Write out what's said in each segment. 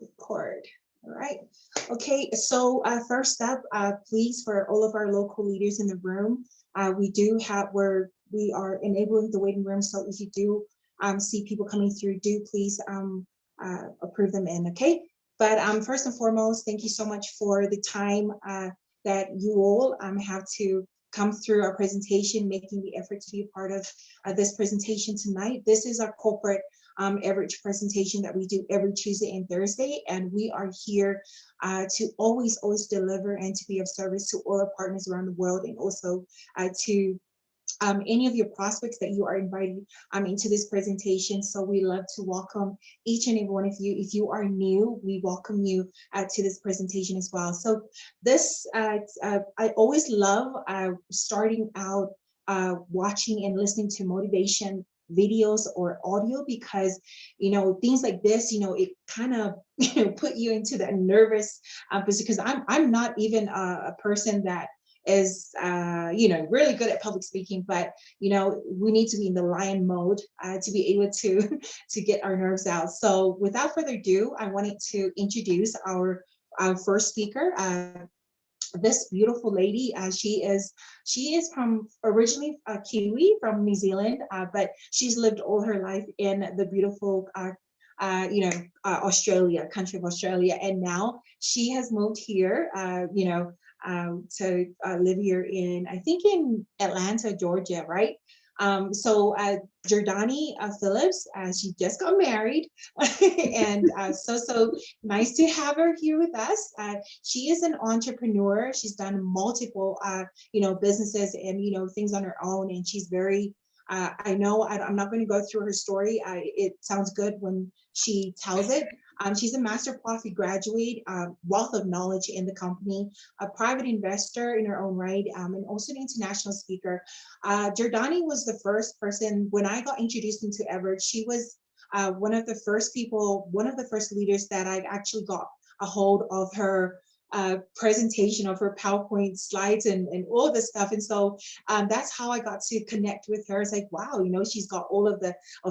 Record. All right. Okay. So first up, please, for all of our local leaders in the room, we do have where we are enabling the waiting room. So if you do see people coming through, do please approve them in. Okay. But first and foremost, thank you so much for the time that you all have to come through our presentation, making the effort to be a part of this presentation tonight. This is our corporate eVORICH presentation that we do every Tuesday and Thursday, and we are here to always deliver and to be of service to all our partners around the world, and also to any of your prospects that you are invited into this presentation. So we love to welcome each and every one of you. If you are new, we welcome you to this presentation as well. So this, I always love starting out watching and listening to motivation videos or audio, because things like this, it kind of put you into that nervous because I'm not even a person that is really good at public speaking, but we need to be in the lion mode to be able to get our nerves out. So without further ado, I wanted to introduce our first speaker, this beautiful lady. She is from originally Kiwi from New Zealand, but she's lived all her life in the beautiful Australia, country of Australia, and now she has moved here to live here in, I think, in Atlanta, Georgia, right? So Jordani Phillips, she just got married, and so nice to have her here with us. She is an entrepreneur. She's done multiple businesses and things on her own, and she's very I know I'm not going to go through her story. It sounds good when she tells it. She's a Master Profit graduate, wealth of knowledge in the company, a private investor in her own right, and also an international speaker. Jordani was the first person, when I got introduced into eVORICH, she was one of the first leaders that I actually got a hold of her presentation, of her PowerPoint slides and all this stuff. And so that's how I got to connect with her. It's like, wow, she's got all of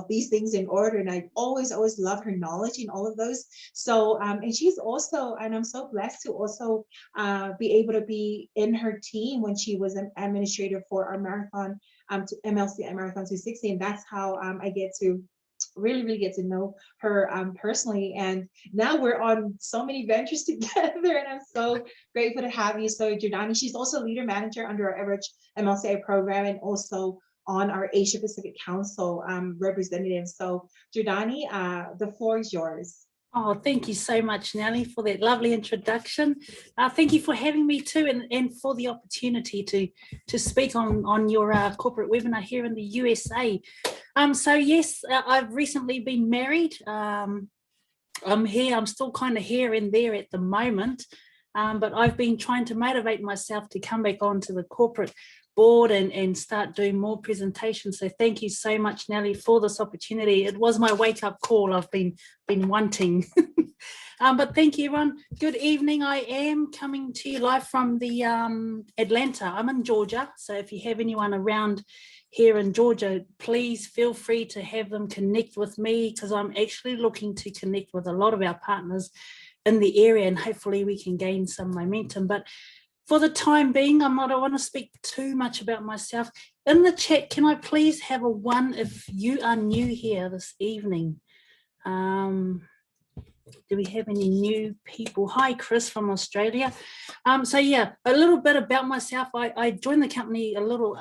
these things in order. And I always love her knowledge in all of those. So, and she's also, and I'm so blessed to also be able to be in her team when she was an administrator for our marathon, MLC Marathon 260. And that's how I get to really get to know her personally, and now we're on so many ventures together, and I'm so grateful to have you. So Jordani, she's also leader manager under our eVORICH MLCA program, and also on our Asia Pacific Council representative. So Jordani, the floor is yours. Oh, thank you so much, Nellie, for that lovely introduction. Thank you for having me too, and for the opportunity to speak on your corporate webinar here in the USA. So yes, I've recently been married. I'm still kind of here and there at the moment, but I've been trying to motivate myself to come back onto the corporate board and start doing more presentations. So thank you so much, Nellie, for this opportunity. It was my wake-up call I've been wanting. But thank you, everyone. Good evening. I am coming to you live from the Atlanta. I'm in Georgia, so if you have anyone around here in Georgia, please feel free to have them connect with me, because I'm actually looking to connect with a lot of our partners in the area, and hopefully we can gain some momentum. But for the time being, I don't want to speak too much about myself. In the chat, can I please have a 1 if you are new here this evening? Do we have any new people? Hi, Chris from Australia. So yeah, a little bit about myself. I joined the company a little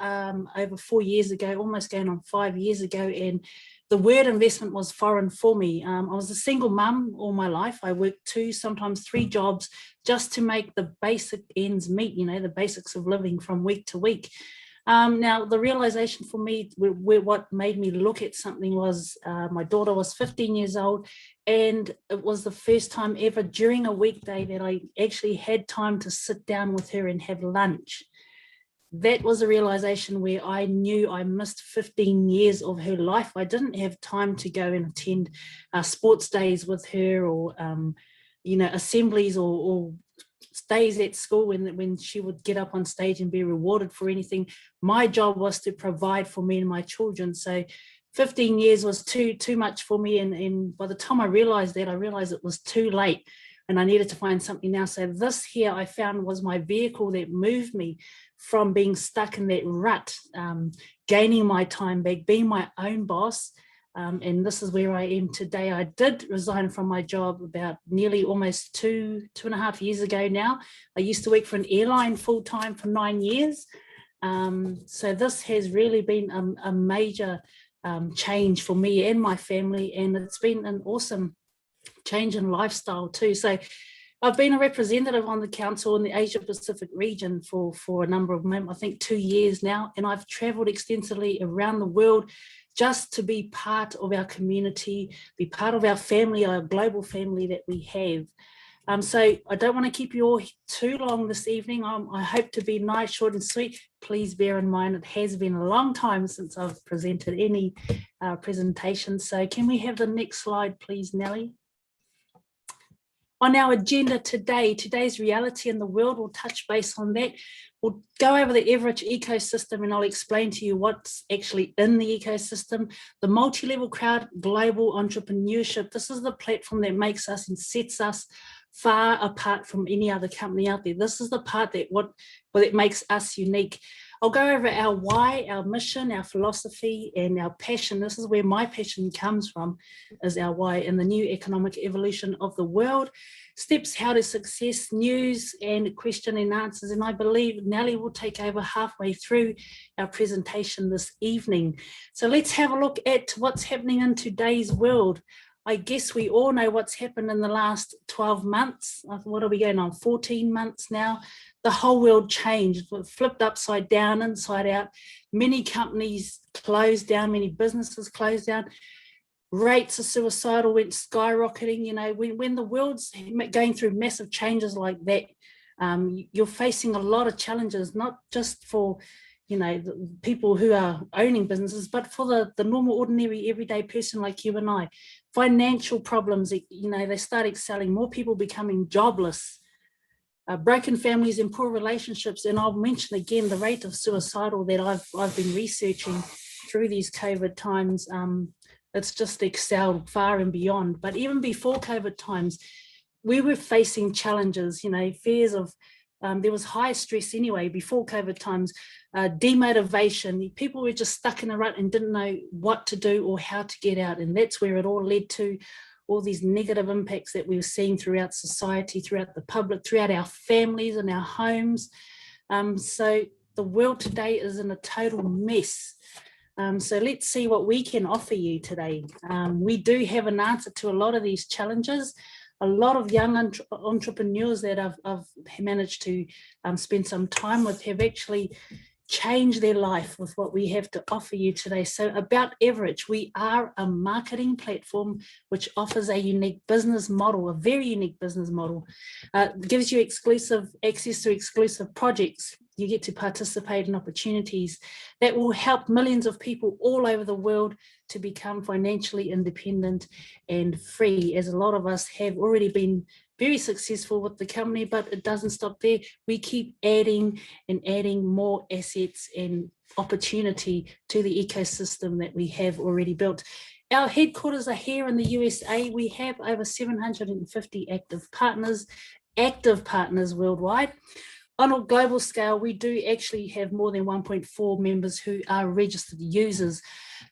over 4 years ago, almost going on 5 years ago, and the word investment was foreign for me. I was a single mum all my life. I worked 2, sometimes 3 jobs just to make the basic ends meet, the basics of living from week to week. Now, the realization for me, what made me look at something was my daughter was 15 years old, and it was the first time ever during a weekday that I actually had time to sit down with her and have lunch. That was a realization where I knew I missed 15 years of her life. I didn't have time to go and attend sports days with her, or assemblies or days at school when she would get up on stage and be rewarded for anything. My job was to provide for me and my children. So 15 years was too much for me, and by the time I realized it was too late, and I needed to find something else. So this here I found was my vehicle that moved me from being stuck in that rut, gaining my time back, being my own boss. And this is where I am today. I did resign from my job about nearly almost two and a half years ago now. I used to work for an airline full-time for 9 years. So this has really been a major change for me and my family, and it's been an awesome change in lifestyle too. So I've been a representative on the council in the Asia Pacific region for a number of months, I think 2 years now, and I've traveled extensively around the world just to be part of our community, be part of our family, our global family that we have. So I don't want to keep you all too long this evening. I hope to be nice, short and sweet. Please bear in mind it has been a long time since I've presented any presentation. So can we have the next slide, please, Nellie? On our agenda today, today's reality in the world, we'll touch base on that. We'll go over the eVORICH ecosystem, and I'll explain to you what's actually in the ecosystem. The multi-level crowd global entrepreneurship. This is the platform that makes us and sets us far apart from any other company out there. This is the part that makes us unique. I'll go over our why, our mission, our philosophy, and our passion. This is where my passion comes from, is our why and the new economic evolution of the world. Steps how to success, news, and question and answers. And I believe Nellie will take over halfway through our presentation this evening. So let's have a look at what's happening in today's world. I guess we all know what's happened in the last 12 months. What are we going on? 14 months now. The whole world changed, flipped upside down, inside out. Many companies closed down, many businesses closed down. Rates of suicidal went skyrocketing. You know, when the world's going through massive changes like that, you're facing a lot of challenges, not just for, you know, the people who are owning businesses, but for the normal, ordinary, everyday person like you and I. Financial problems, you know, they start excelling, more people becoming jobless. Broken families and poor relationships, and I'll mention again the rate of suicidal that I've been researching through these COVID times. It's just excelled far and beyond. But even before COVID times, we were facing challenges, you know, fears of, there was high stress anyway before COVID times, demotivation. People were just stuck in a rut and didn't know what to do or how to get out. And that's where it all led to all these negative impacts that we were seeing throughout society, throughout the public, throughout our families and our homes. So the world today is in a total mess. So let's see what we can offer you today. We do have an answer to a lot of these challenges. A lot of young entrepreneurs that I've managed to spend some time with have actually changed their life with what we have to offer you today. So about eVORICH, we are a marketing platform which offers a unique business model, a very unique business model. Gives you exclusive access to exclusive projects. You get to participate in opportunities that will help millions of people all over the world to become financially independent and free, as a lot of us have already been very successful with the company, but it doesn't stop there. We keep adding and adding more assets and opportunity to the ecosystem that we have already built. Our headquarters are here in the USA. We have over 750 active partners worldwide. On a global scale, we do actually have more than 1.4 members who are registered users.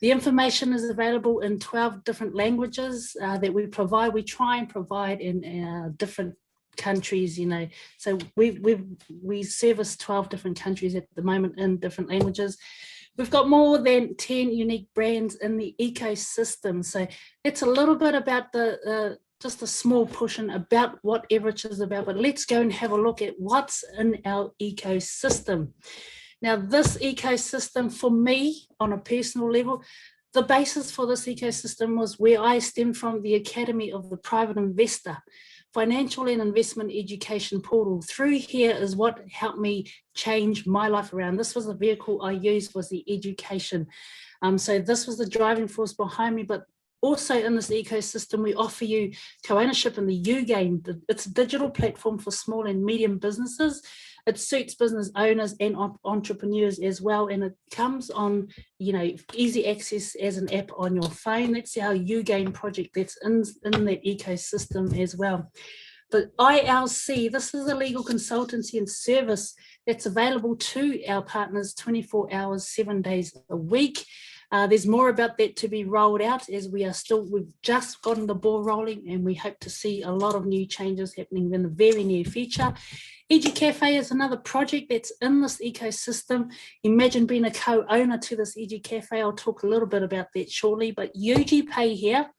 The information is available in 12 different languages that we provide. We try and provide in different countries, you know. So we service 12 different countries at the moment in different languages. We've got more than 10 unique brands in the ecosystem. So it's a little bit about just a small portion about what eVORICH is about, but let's go and have a look at what's in our ecosystem. Now, this ecosystem for me, on a personal level, the basis for this ecosystem was where I stem from, the Academy of the Private Investor, financial and investment education portal. Through here is what helped me change my life around. This was the vehicle I used, was the education. So this was the driving force behind me, but also in this ecosystem, we offer you co-ownership in the U-Game. It's a digital platform for small and medium businesses. it suits business owners and entrepreneurs as well, and it comes on, you know, easy access as an app on your phone. That's our UGAIN project that's in that ecosystem as well. But ILC, this is a legal consultancy and service that's available to our partners 24 hours, 7 days a week. There's more about that to be rolled out, as we've just gotten the ball rolling, and we hope to see a lot of new changes happening in the very near future. EduCafe is another project that's in this ecosystem. Imagine being a co-owner to this EduCafe. I'll talk a little bit about that shortly, but UGPay here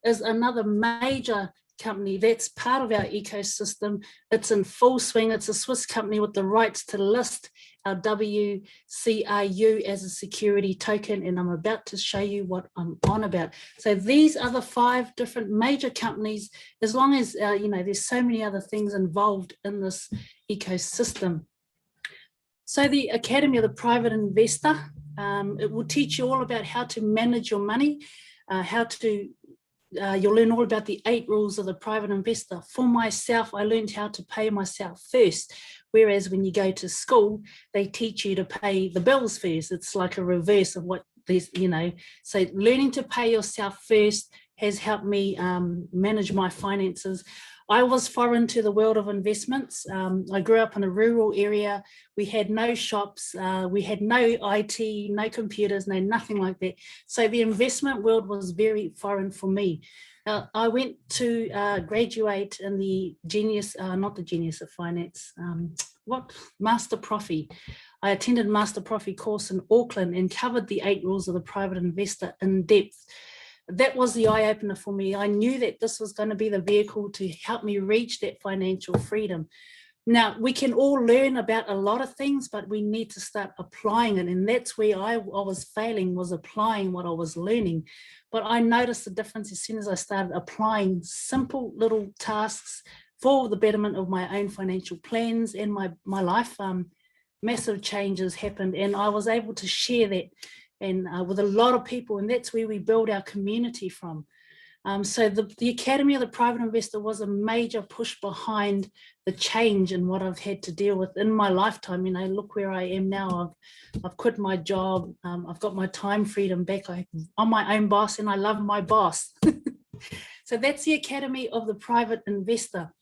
is another major company that's part of our ecosystem. It's in full swing. It's a Swiss company with the rights to list our WCRU as a security token, and I'm about to show you what I'm on about. So these are the 5 different major companies, as long as you know, there's so many other things involved in this ecosystem. So the Academy of the Private Investor, it will teach you all about how to manage your money, you'll learn all about the 8 rules of the private investor. For myself, I learned how to pay myself first, whereas when you go to school, they teach you to pay the bills first. It's like a reverse of what these, you know. So learning to pay yourself first has helped me manage my finances. I was foreign to the world of investments. I grew up in a rural area. We had no shops, we had no IT, no computers, no nothing like that. So the investment world was very foreign for me. I went to graduate in the not the Genius of Finance, Master Profi. I attended Master Profi course in Auckland and covered the 8 rules of the private investor in depth. That was the eye-opener for me. I knew that this was going to be the vehicle to help me reach that financial freedom. Now, we can all learn about a lot of things, but we need to start applying it. And that's where I was failing, was applying what I was learning. But I noticed the difference as soon as I started applying simple little tasks for the betterment of my own financial plans and my life. Massive changes happened, and I was able to share that and with a lot of people, and that's where we build our community from. So the Academy of the Private Investor was a major push behind the change in what I've had to deal with in my lifetime. You know, look where I am now. I've quit my job. I've got my time freedom back. I'm my own boss, and I love my boss. So that's the Academy of the Private Investor.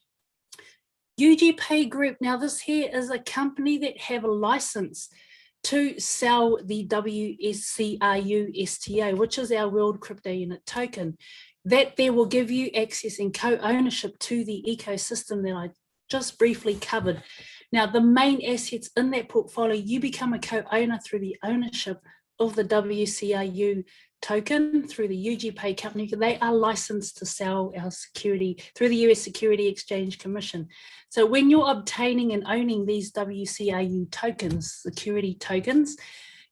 UGPay Group. Now, this here is a company that have a license to sell the WCRU STA, which is our World Crypto Unit token. That there will give you access and co-ownership to the ecosystem that I just briefly covered. Now, the main assets in that portfolio, you become a co-owner through the ownership of the WCRU token through the UGPay company. They are licensed to sell our security through the US Security Exchange Commission. So when you're obtaining and owning these WCRU tokens, security tokens,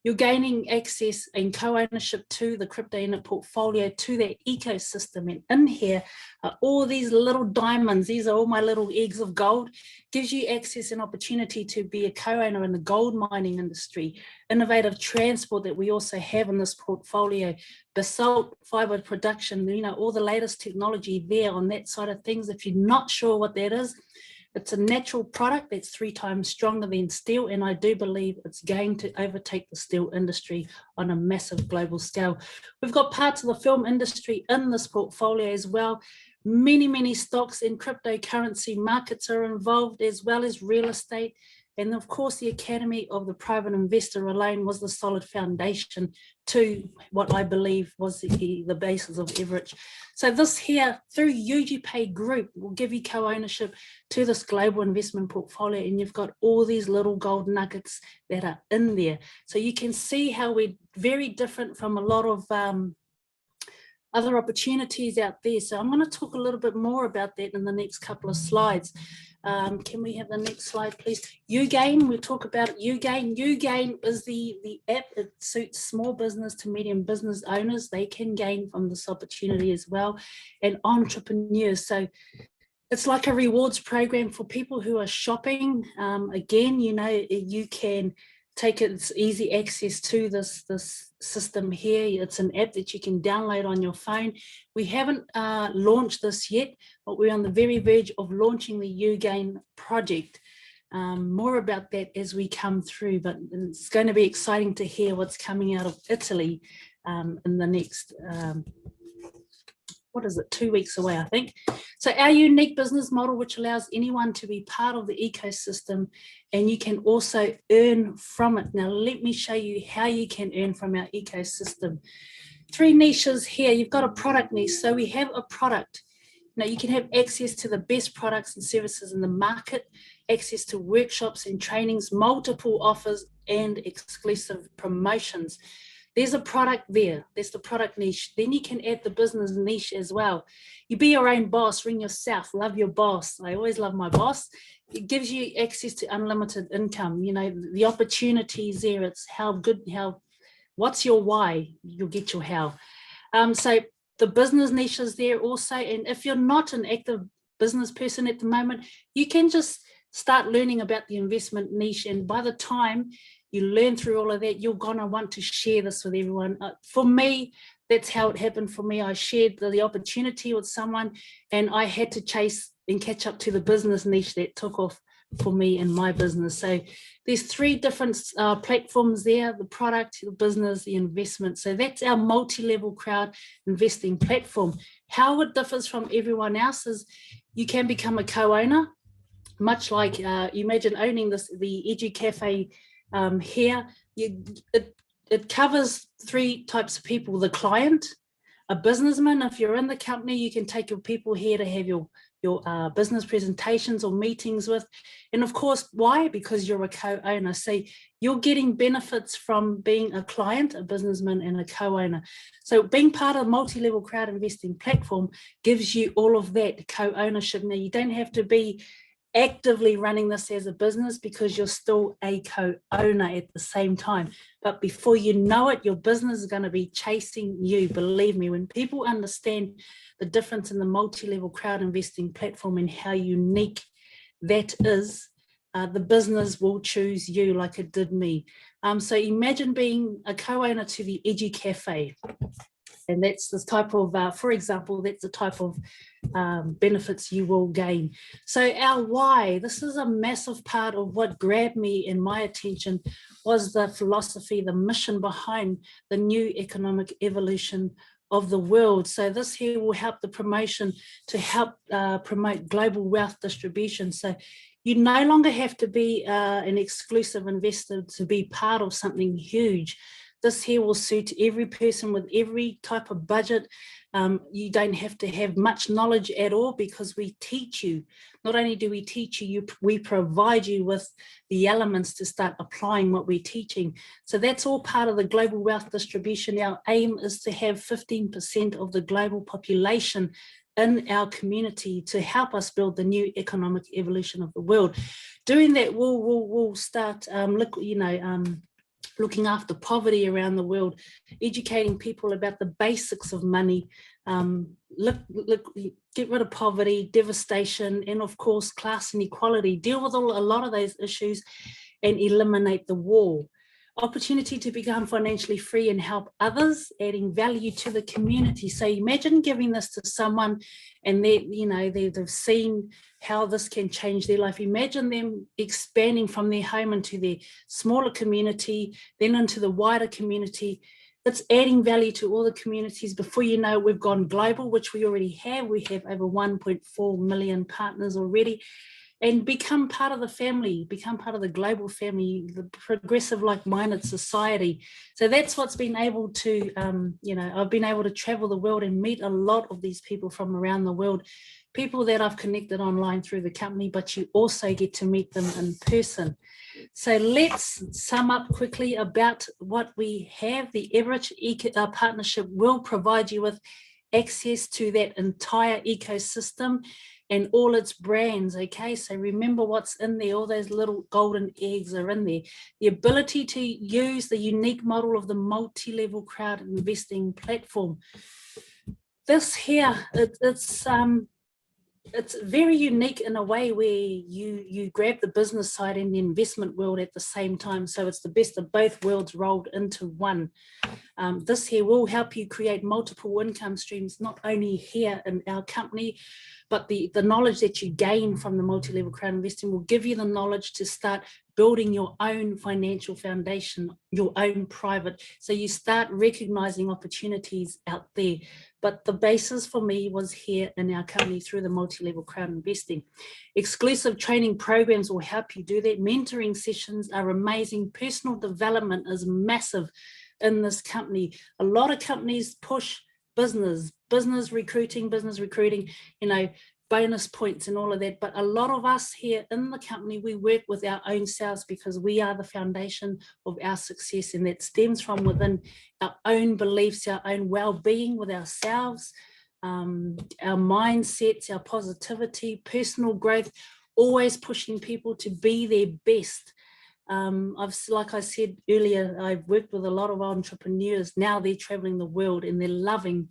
you're gaining access and co-ownership to the crypto unit portfolio, to that ecosystem. And in here are all these little diamonds. These are all my little eggs of gold. Gives you access and opportunity to be a co-owner in the gold mining industry, innovative transport that we also have in this portfolio, basalt fiber production, you know, all the latest technology there on that side of things. If you're not sure what that is, it's a natural product that's 3 times stronger than steel, and I do believe it's going to overtake the steel industry on a massive global scale. We've got parts of the film industry in this portfolio as well. Many stocks and cryptocurrency markets are involved, as well as real estate. And of course, the Academy of the Private Investor alone was the solid foundation to what I believe was the basis of eVORICH. So this here, through UGPay Group, will give you co-ownership to this global investment portfolio, and you've got all these little gold nuggets that are in there. So you can see how we're very different from a lot of other opportunities out there. So I'm going to talk a little bit more about that in the next couple of slides. Can we have the next slide, please? UGAIN, we'll talk about UGAIN. UGAIN is the app. It suits small business to medium business owners. They can gain from this opportunity as well, and entrepreneurs. So it's like a rewards program for people who are shopping. Again, you know, you can take its easy access to this system here. It's an app that you can download on your phone. We haven't launched this yet, but we're on the very verge of launching the UGAIN project. More about that as we come through, but it's going to be exciting to hear what's coming out of Italy in the next, 2 weeks away, I think. So our unique business model, which allows anyone to be part of the ecosystem, and you can also earn from it. Now, let me show you how you can earn from our ecosystem. 3 niches here. You've got a product niche. So we have a product. Now, you can have access to the best products and services in the market, access to workshops and trainings, multiple offers, and exclusive promotions. There's a product there. There's the product niche. Then you can add the business niche as well. You be your own boss, ring yourself, love your boss. I always love my boss. It gives you access to unlimited income. You know, the opportunities there. It's what's your why? You'll get your how. So the business niche is there also. And if you're not an active business person at the moment, you can just start learning about the investment niche. And by the time you learn through all of that, you're going to want to share this with everyone. For me, that's how it happened for me. I shared the opportunity with someone, and I had to chase and catch up to the business niche that took off for me in my business. So there's 3 different platforms there: the product, the business, the investment. So that's our multi-level crowd investing platform. How it differs from everyone else is you can become a co-owner, much like you imagine owning the Edu Cafe here. It covers 3 types of people: the client, a businessman. If you're in the company, you can take your people here to have your business presentations or meetings with. And of course, why? Because you're a co-owner. So you're getting benefits from being a client, a businessman, and a co-owner. So being part of a multi-level crowd investing platform gives you all of that co-ownership. Now, you don't have to be actively running this as a business because you're still a co-owner at the same time. But before you know it, your business is going to be chasing you. Believe me, when people understand the difference in the multi-level crowd investing platform and how unique that is, the business will choose you like it did me. So imagine being a co-owner to the Edu Cafe. And that's the type of, for example, that's the type of benefits you will gain. So our why, this is a massive part of what grabbed me and my attention, was the philosophy, the mission behind the new economic evolution of the world. So this here will help the promotion to help promote global wealth distribution. So you no longer have to be an exclusive investor to be part of something huge. This here will suit every person with every type of budget. You don't have to have much knowledge at all, because we teach you. Not only do we teach you, we provide you with the elements to start applying what we're teaching. So that's all part of the global wealth distribution. Our aim is to have 15% of the global population in our community to help us build the new economic evolution of the world. Doing that, we'll start, looking after poverty around the world, educating people about the basics of money, get rid of poverty, devastation, and of course, class inequality, deal with a lot of those issues and eliminate the war. Opportunity to become financially free and help others, adding value to the community. So imagine giving this to someone and they've seen how this can change their life. Imagine them expanding from their home into their smaller community, then into the wider community. It's adding value to all the communities. Before you know, we've gone global, which we already have. We have over 1.4 million partners already. And become part of the family, become part of the global family, the progressive, like-minded society. So that's what's been able to, I've been able to travel the world and meet a lot of these people from around the world, people that I've connected online through the company, but you also get to meet them in person. So let's sum up quickly about what we have. The eVORICH partnership will provide you with access to that entire ecosystem and all its brands. Okay, so remember what's in there. All those little golden eggs are in there. The ability to use the unique model of the multi-level crowd investing platform. This here, it's it's very unique in a way where you grab the business side and the investment world at the same time. So it's the best of both worlds rolled into one. This here will help you create multiple income streams, not only here in our company, but the knowledge that you gain from the multi-level crowd investing will give you the knowledge to start building your own financial foundation, your own private. So you start recognizing opportunities out there. But the basis for me was here in our company through the multi-level crowd investing. Exclusive training programs will help you do that. Mentoring sessions are amazing. Personal development is massive in this company. A lot of companies push business recruiting, you know, bonus points and all of that. But a lot of us here in the company, we work with our own selves because we are the foundation of our success, and that stems from within our own beliefs, our own well-being with ourselves, our mindsets, our positivity, personal growth, always pushing people to be their best. Like I said earlier, I've worked with a lot of entrepreneurs. Now they're traveling the world and they're loving,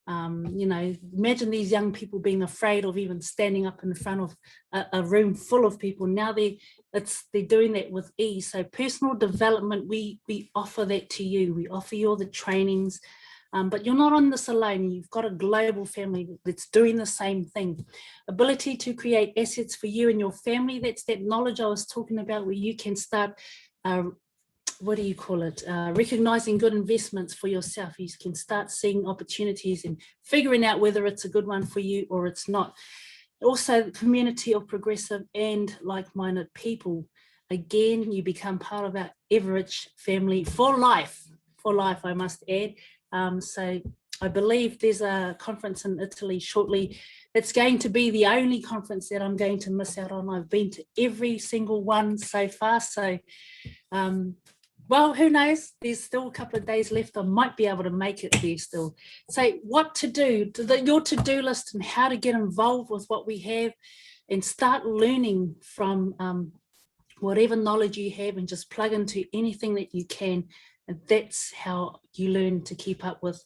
you know, imagine these young people being afraid of even standing up in front of a room full of people. Now they're doing that with ease. So personal development, we offer that to you. We offer you all the trainings. But you're not on this alone. You've got a global family that's doing the same thing. Ability to create assets for you and your family. That's that knowledge I was talking about, where you can start, what do you call it? Recognizing good investments for yourself. You can start seeing opportunities and figuring out whether it's a good one for you or it's not. Also, the community of progressive and like-minded people. Again, you become part of our eVORICH family for life, I must add. So I believe there's a conference in Italy shortly. It's going to be the only conference that I'm going to miss out on. I've been to every single one so far. So, well, who knows? There's still a couple of days left. I might be able to make it there still. So what to do, your to-do list and how to get involved with what we have and start learning from whatever knowledge you have and just plug into anything that you can. And that's how you learn to keep up with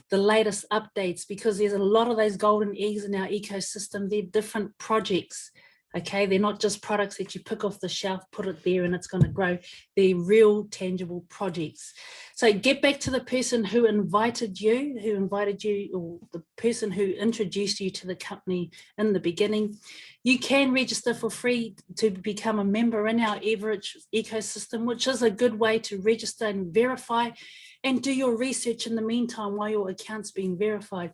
the latest updates, because there's a lot of those golden eggs in our ecosystem. They're different projects, okay? They're not just products that you pick off the shelf, put it there and it's going to grow. They're real tangible projects. So get back to the person who invited you, or the person who introduced you to the company in the beginning. You can register for free to become a member in our eVORICH ecosystem, which is a good way to register and verify and do your research in the meantime while your account's being verified.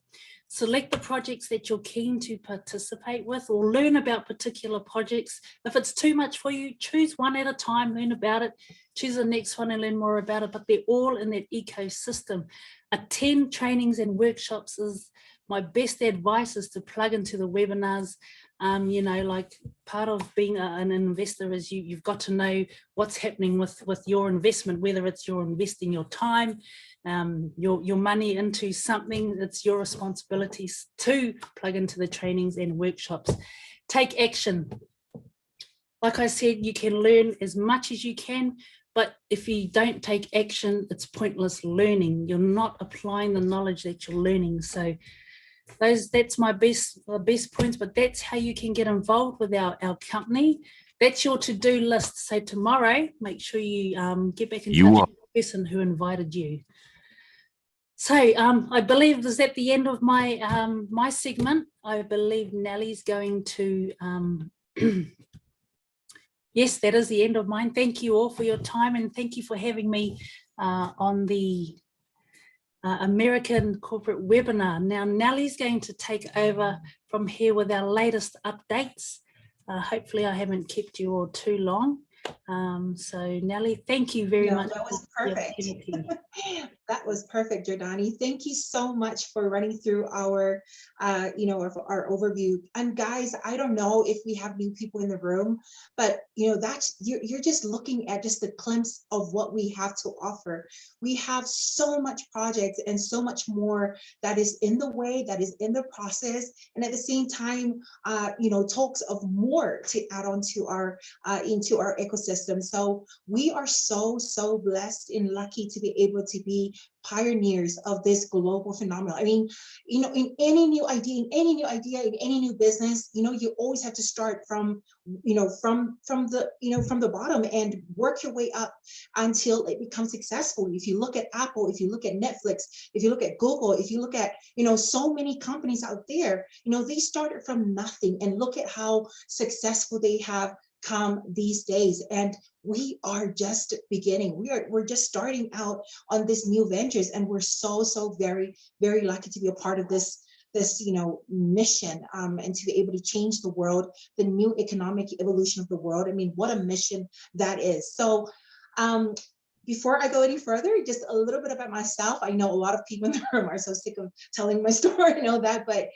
Select the projects that you're keen to participate with or learn about particular projects. If it's too much for you, choose one at a time, learn about it, choose the next one and learn more about it, but they're all in that ecosystem. Attend trainings and workshops is my best advice, is to plug into the webinars. You know, like part of being an investor is you've got to know what's happening with your investment, whether it's you're investing your time, your money into something. It's your responsibilities to plug into the trainings and workshops. Take action. Like I said, you can learn as much as you can, but if you don't take action, it's pointless learning. You're not applying the knowledge that you're learning. So that's my best points, but that's how you can get involved with our company. That's your to-do list. So tomorrow, make sure you get back in touch with the person who invited you. So I believe is that the end of my my segment. I believe Nellie's going to yes, that is the end of mine. Thank you all for your time, and thank you for having me on the American corporate webinar. Now Nellie's going to take over from here with our latest updates. Hopefully I haven't kept you all too long. So Nellie, thank you very much. That was perfect. That was perfect, Jordani. Thank you so much for running through our, our overview. And guys, I don't know if we have new people in the room, but that's you're just looking at just a glimpse of what we have to offer. We have so much projects and so much more that is in the way, that is in the process, and at the same time, talks of more to add on to our into our ecosystem. So we are so blessed and lucky to be able to be pioneers of this global phenomenon. I mean, in any new idea, in any new business, you always have to start from, from the bottom and work your way up until it becomes successful. If you look at Apple, if you look at Netflix, if you look at Google, if you look at, so many companies out there, they started from nothing, and look at how successful they have come these days. And we are just beginning. We're just starting out on this new ventures, and we're so very, very lucky to be a part of this mission, and to be able to change the world, the new economic evolution of the world. I mean, what a mission that is. So before I go any further, just a little bit about myself. I know a lot of people in the room are so sick of telling my story, but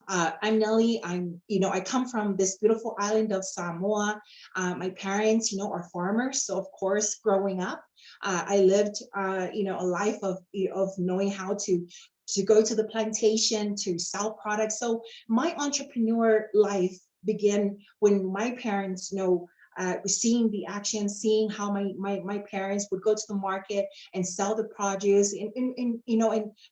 I'm Nellie. I come from this beautiful island of Samoa. My parents, are farmers. So of course, growing up, I lived, a life of knowing how to go to the plantation to sell products. So my entrepreneur life began when my parents, seeing the action, seeing how my parents would go to the market and sell the produce in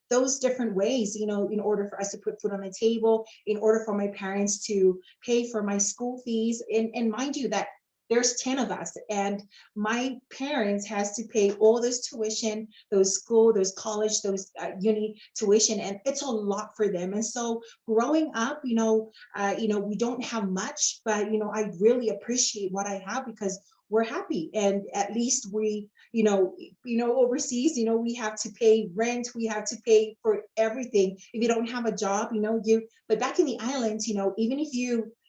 those different ways, in order for us to put food on the table, in order for my parents to pay for my school fees. And mind you that there's 10 of us, and my parents has to pay all this tuition, those school, those college, those uni tuition, and it's a lot for them. And so growing up, we don't have much, but I really appreciate what I have, because we're happy. And at least we, overseas, we have to pay rent, we have to pay for everything. If you don't have a job, but back in the islands, even if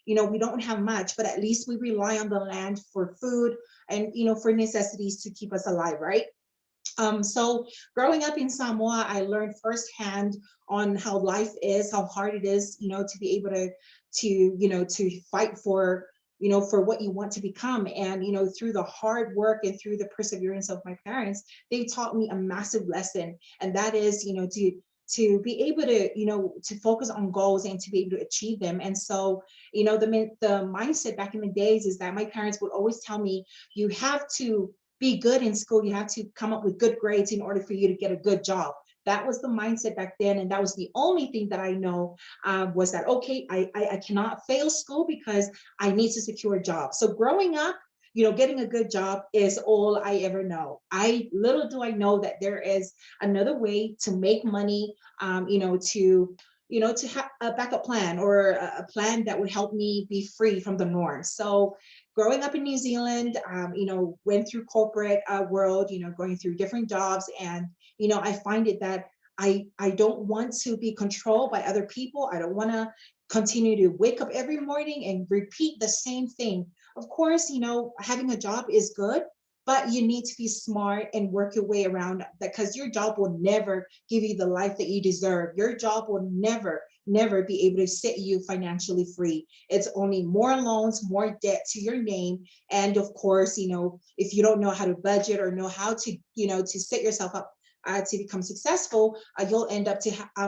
we don't have much, but at least we rely on the land for food and, for necessities to keep us alive, right? So growing up in Samoa, I learned firsthand on how life is, how hard it is, to be able to fight for, for what you want to become. And, through the hard work and through the perseverance of my parents, they taught me a massive lesson. And that is, to be able to, to focus on goals and to be able to achieve them. And so, the mindset back in the days is that my parents would always tell me, you have to be good in school, you have to come up with good grades in order for you to get a good job. That was the mindset back then. And that was the only thing that I know, was that, okay, I cannot fail school because I need to secure a job. So growing up, getting a good job is all I ever know. Little do I know that there is another way to make money, to have a backup plan, or a plan that would help me be free from the norm. So growing up in New Zealand, went through corporate world, going through different jobs. And, I find it that I don't want to be controlled by other people. I don't want to continue to wake up every morning and repeat the same thing. Of course, having a job is good, but you need to be smart and work your way around that, because your job will never give you the life that you deserve. Your job will never be able to set you financially free. It's only more loans, more debt to your name. And of course, if you don't know how to budget or know how to, to set yourself up to become successful, you'll end up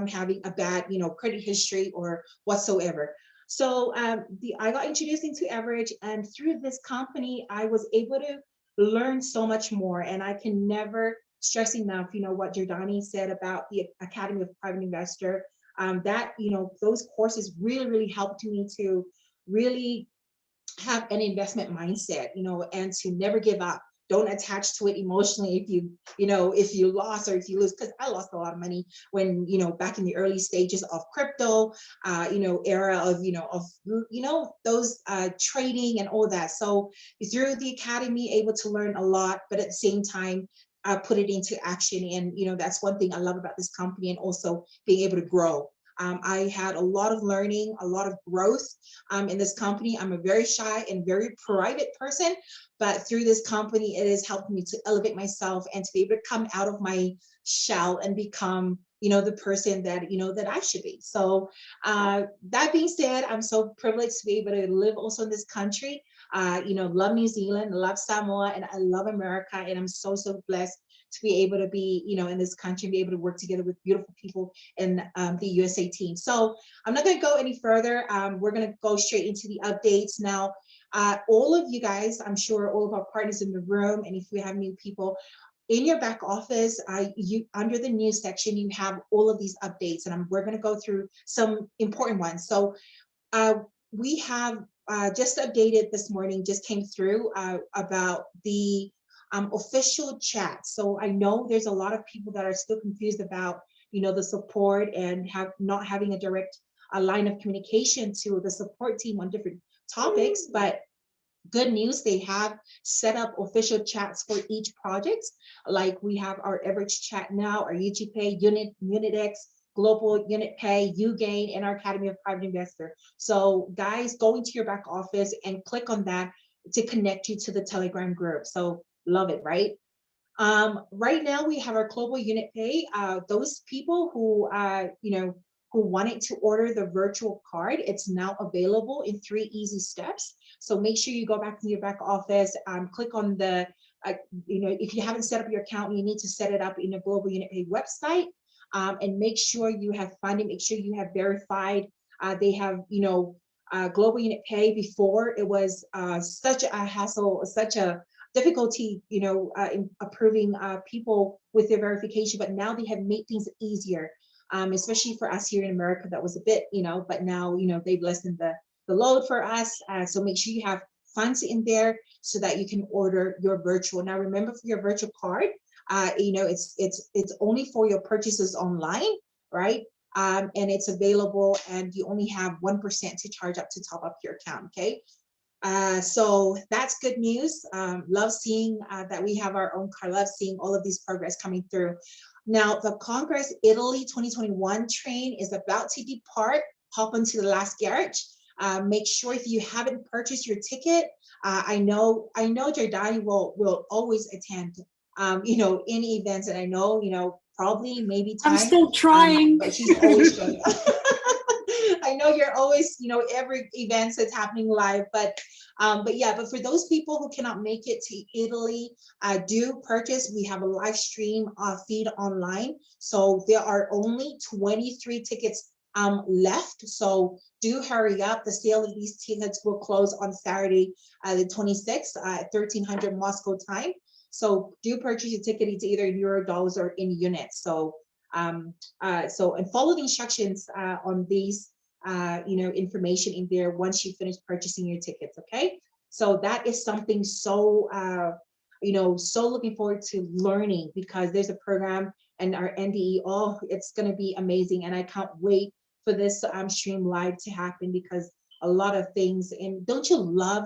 having a bad, credit history or whatsoever. So I got introduced into eVORICH, and through this company, I was able to learn so much more. And I can never stress enough, what Jordani said about the Academy of Private Investor, that, those courses really helped me to really have an investment mindset, and to never give up. Don't attach to it emotionally if you lost or if you lose, because I lost a lot of money when, back in the early stages of crypto, era of, those trading and all that. So through the academy, able to learn a lot, but at the same time, put it into action. And, that's one thing I love about this company, and also being able to grow. I had a lot of learning, a lot of growth in this company. I'm a very shy and very private person, but through this company, it has helped me to elevate myself and to be able to come out of my shell and become, the person that, that I should be. So that being said, I'm so privileged to be able to live also in this country. Love New Zealand, love Samoa, and I love America. And I'm so blessed to be able to be, in this country, be able to work together with beautiful people in the USA team. So I'm not going to go any further. We're going to go straight into the updates now. All of you guys, I'm sure all of our partners in the room, and if we have new people, in your back office, you under the news section, you have all of these updates, and we're going to go through some important ones. So we have just updated this morning, just came through about the official chat. So I know there's a lot of people that are still confused about, the support and not having a direct line of communication to the support team on different topics, but good news, they have set up official chats for each project. Like we have our eVORICH chat now, our UGPay, UnitX, Global Unit Pay, UGain, and our Academy of Private Investor. So guys, go into your back office and click on that to connect you to the Telegram group. So love it, right? Right now we have our Global Unit Pay. Those people who, who wanted to order the virtual card, it's now available in 3 easy steps. So make sure you go back to your back office, click on the, if you haven't set up your account, you need to set it up in the Global Unit Pay website, and make sure you have funded, make sure you have verified. They have, Global Unit Pay before, it was such a hassle, such a difficulty, in approving people with their verification, but now they have made things easier, especially for us here in America. That was a bit, but now, they've lessened the load for us. So make sure you have funds in there so that you can order your virtual. Now, remember, for your virtual card, it's only for your purchases online, right? And it's available, and you only have 1% to charge up to top up your account, okay? So that's good news. Love seeing that we have our own car. Love seeing all of these progress coming through. Now, the Congress Italy 2021 train is about to depart. Hop into the last garage. Make sure, if you haven't purchased your ticket, I know Jordani will always attend, any events, and I know, probably maybe time. I'm still trying, but she's always showing up. I know you're always, every event that's happening live, but yeah, but for those people who cannot make it to Italy, do purchase. We have a live stream feed online. So there are only 23 tickets left. So do hurry up. The sale of these tickets will close on Saturday, the 26th at 1300 Moscow time. So do purchase your ticket. It's either euro, dollars, or in units. So and follow the instructions on these information in there once you finish purchasing your tickets. Okay, so that is something so so looking forward to learning, because there's a program and our NDE. Oh, it's going to be amazing, and I can't wait for this stream live to happen, because a lot of things. And don't you love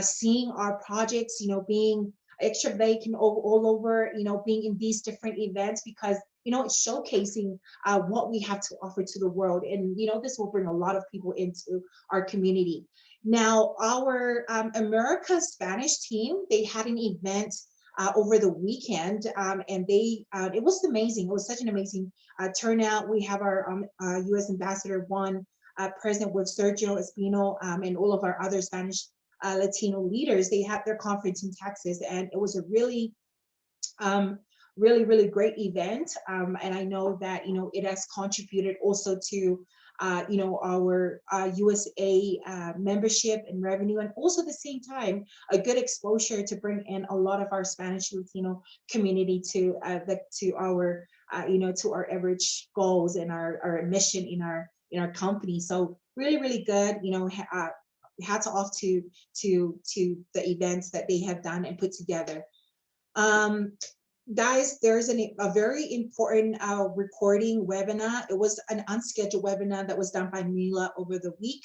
seeing our projects being extra vacant all over, being in these different events, because it's showcasing what we have to offer to the world. And, this will bring a lot of people into our community. Now, our America Spanish team, they had an event over the weekend, and it was amazing. It was such an amazing turnout. We have our U.S. Ambassador Juan present with Sergio Espino, and all of our other Spanish Latino leaders. They had their conference in Texas, and it was a really really great event, and I know that it has contributed also to our USA membership and revenue, and also at the same time a good exposure to bring in a lot of our Spanish Latino community to our to our eVORICH goals and our mission in our company. So really good. Hats off to the events that they have done and put together. Guys, there's a very important recording webinar. It was an unscheduled webinar that was done by Mila over the week.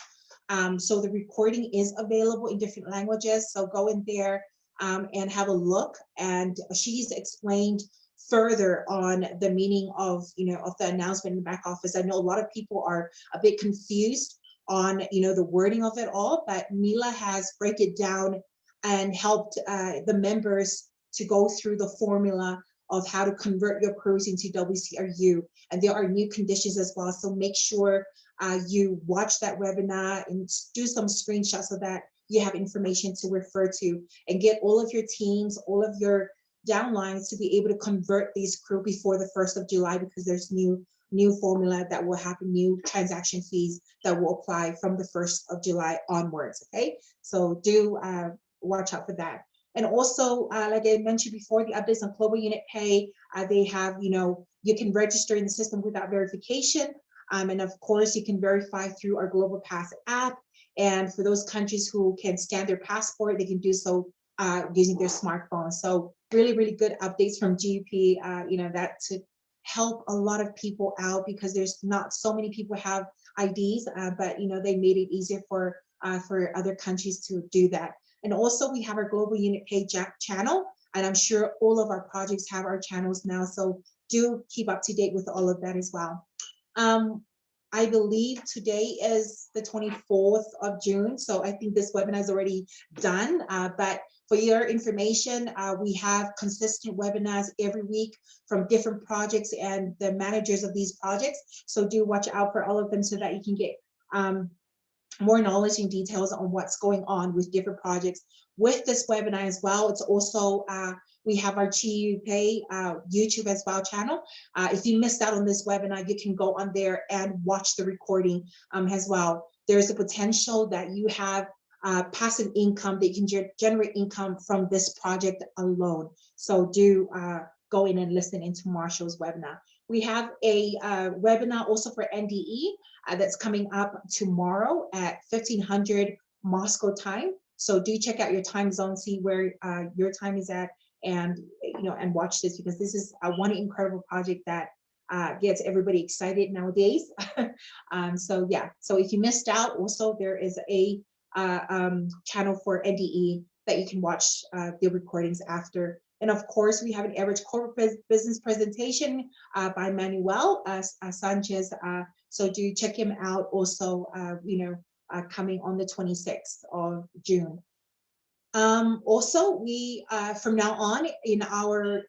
So the recording is available in different languages. So go in there and have a look. And she's explained further on the meaning of of the announcement in the back office. I know a lot of people are a bit confused on the wording of it all, but Mila has break it down and helped the members to go through the formula of how to convert your crews into WCRU. And there are new conditions as well. So make sure you watch that webinar and do some screenshots so that you have information to refer to, and get all of your teams, all of your downlines to be able to convert these crew before the 1st of July, because there's new formula that will happen, new transaction fees that will apply from the 1st of July onwards. Okay, so do watch out for that. And also, like I mentioned before, the updates on global unit pay, they have, you can register in the system without verification. And of course, you can verify through our Global Pass app. And for those countries who can scan their passport, they can do so using their smartphone. So really, really good updates from GUP, that to help a lot of people out, because there's not so many people have IDs, but they made it easier for other countries to do that. And also we have our Global Unit Pay channel, and I'm sure all of our projects have our channels now. So do keep up to date with all of that as well. I believe today is the 24th of June. So I think this webinar is already done, but for your information, we have consistent webinars every week from different projects and the managers of these projects. So do watch out for all of them so that you can get more knowledge and details on what's going on with different projects. With this webinar as well, it's also, we have our GUP YouTube as well channel. If you missed out on this webinar, you can go on there and watch the recording as well. There's a potential that you have passive income, that you can generate income from this project alone. So do go in and listen into Marshall's webinar. We have a webinar also for NDE that's coming up tomorrow at 1500 Moscow time. So do check out your time zone, see where your time is at, and and watch this, because this is one incredible project that gets everybody excited nowadays. So yeah, so if you missed out, also there is a channel for NDE that you can watch the recordings after. And of course, we have an eVORICH corporate business presentation by Manuel Sanchez. So do check him out also, coming on the 26th of June. Also, we, from now on in our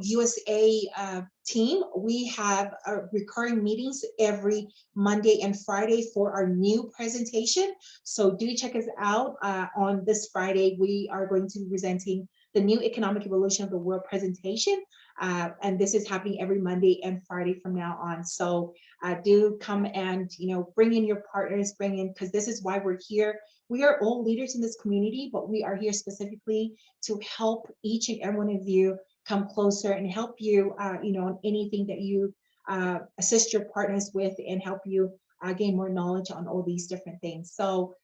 USA team, we have recurring meetings every Monday and Friday for our new presentation. So do check us out. On this Friday, we are going to be presenting the new economic evolution of the world presentation. And this is happening every Monday and Friday from now on. So do come and, bring in your partners, because this is why we're here. We are all leaders in this community, but we are here specifically to help each and every one of you come closer and help you, on anything that you assist your partners with, and help you gain more knowledge on all these different things. So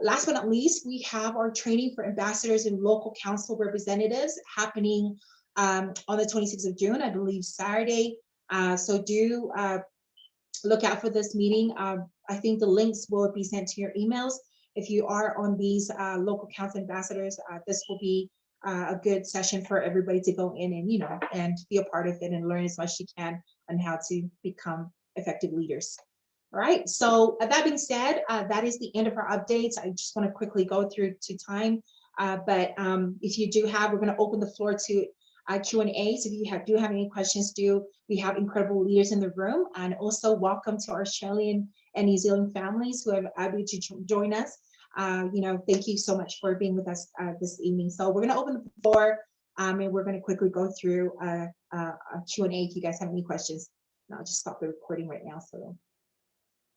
last but not least, we have our training for ambassadors and local council representatives happening on the 26th of June, I believe Saturday. So do look out for this meeting. I think the links will be sent to your emails. If you are on these local council ambassadors, this will be a good session for everybody to go in and, and be a part of it and learn as much as you can on how to become effective leaders. All right, so that being said, that is the end of our updates. I just want to quickly go through to time, but if you do have, we're going to open the floor to Q&A. So if you do have any questions, we have incredible leaders in the room, and also welcome to our Australian and New Zealand families who have agreed to join us. Thank you so much for being with us this evening. So we're going to open the floor, and we're going to quickly go through a Q&A if you guys have any questions. And I'll just stop the recording right now so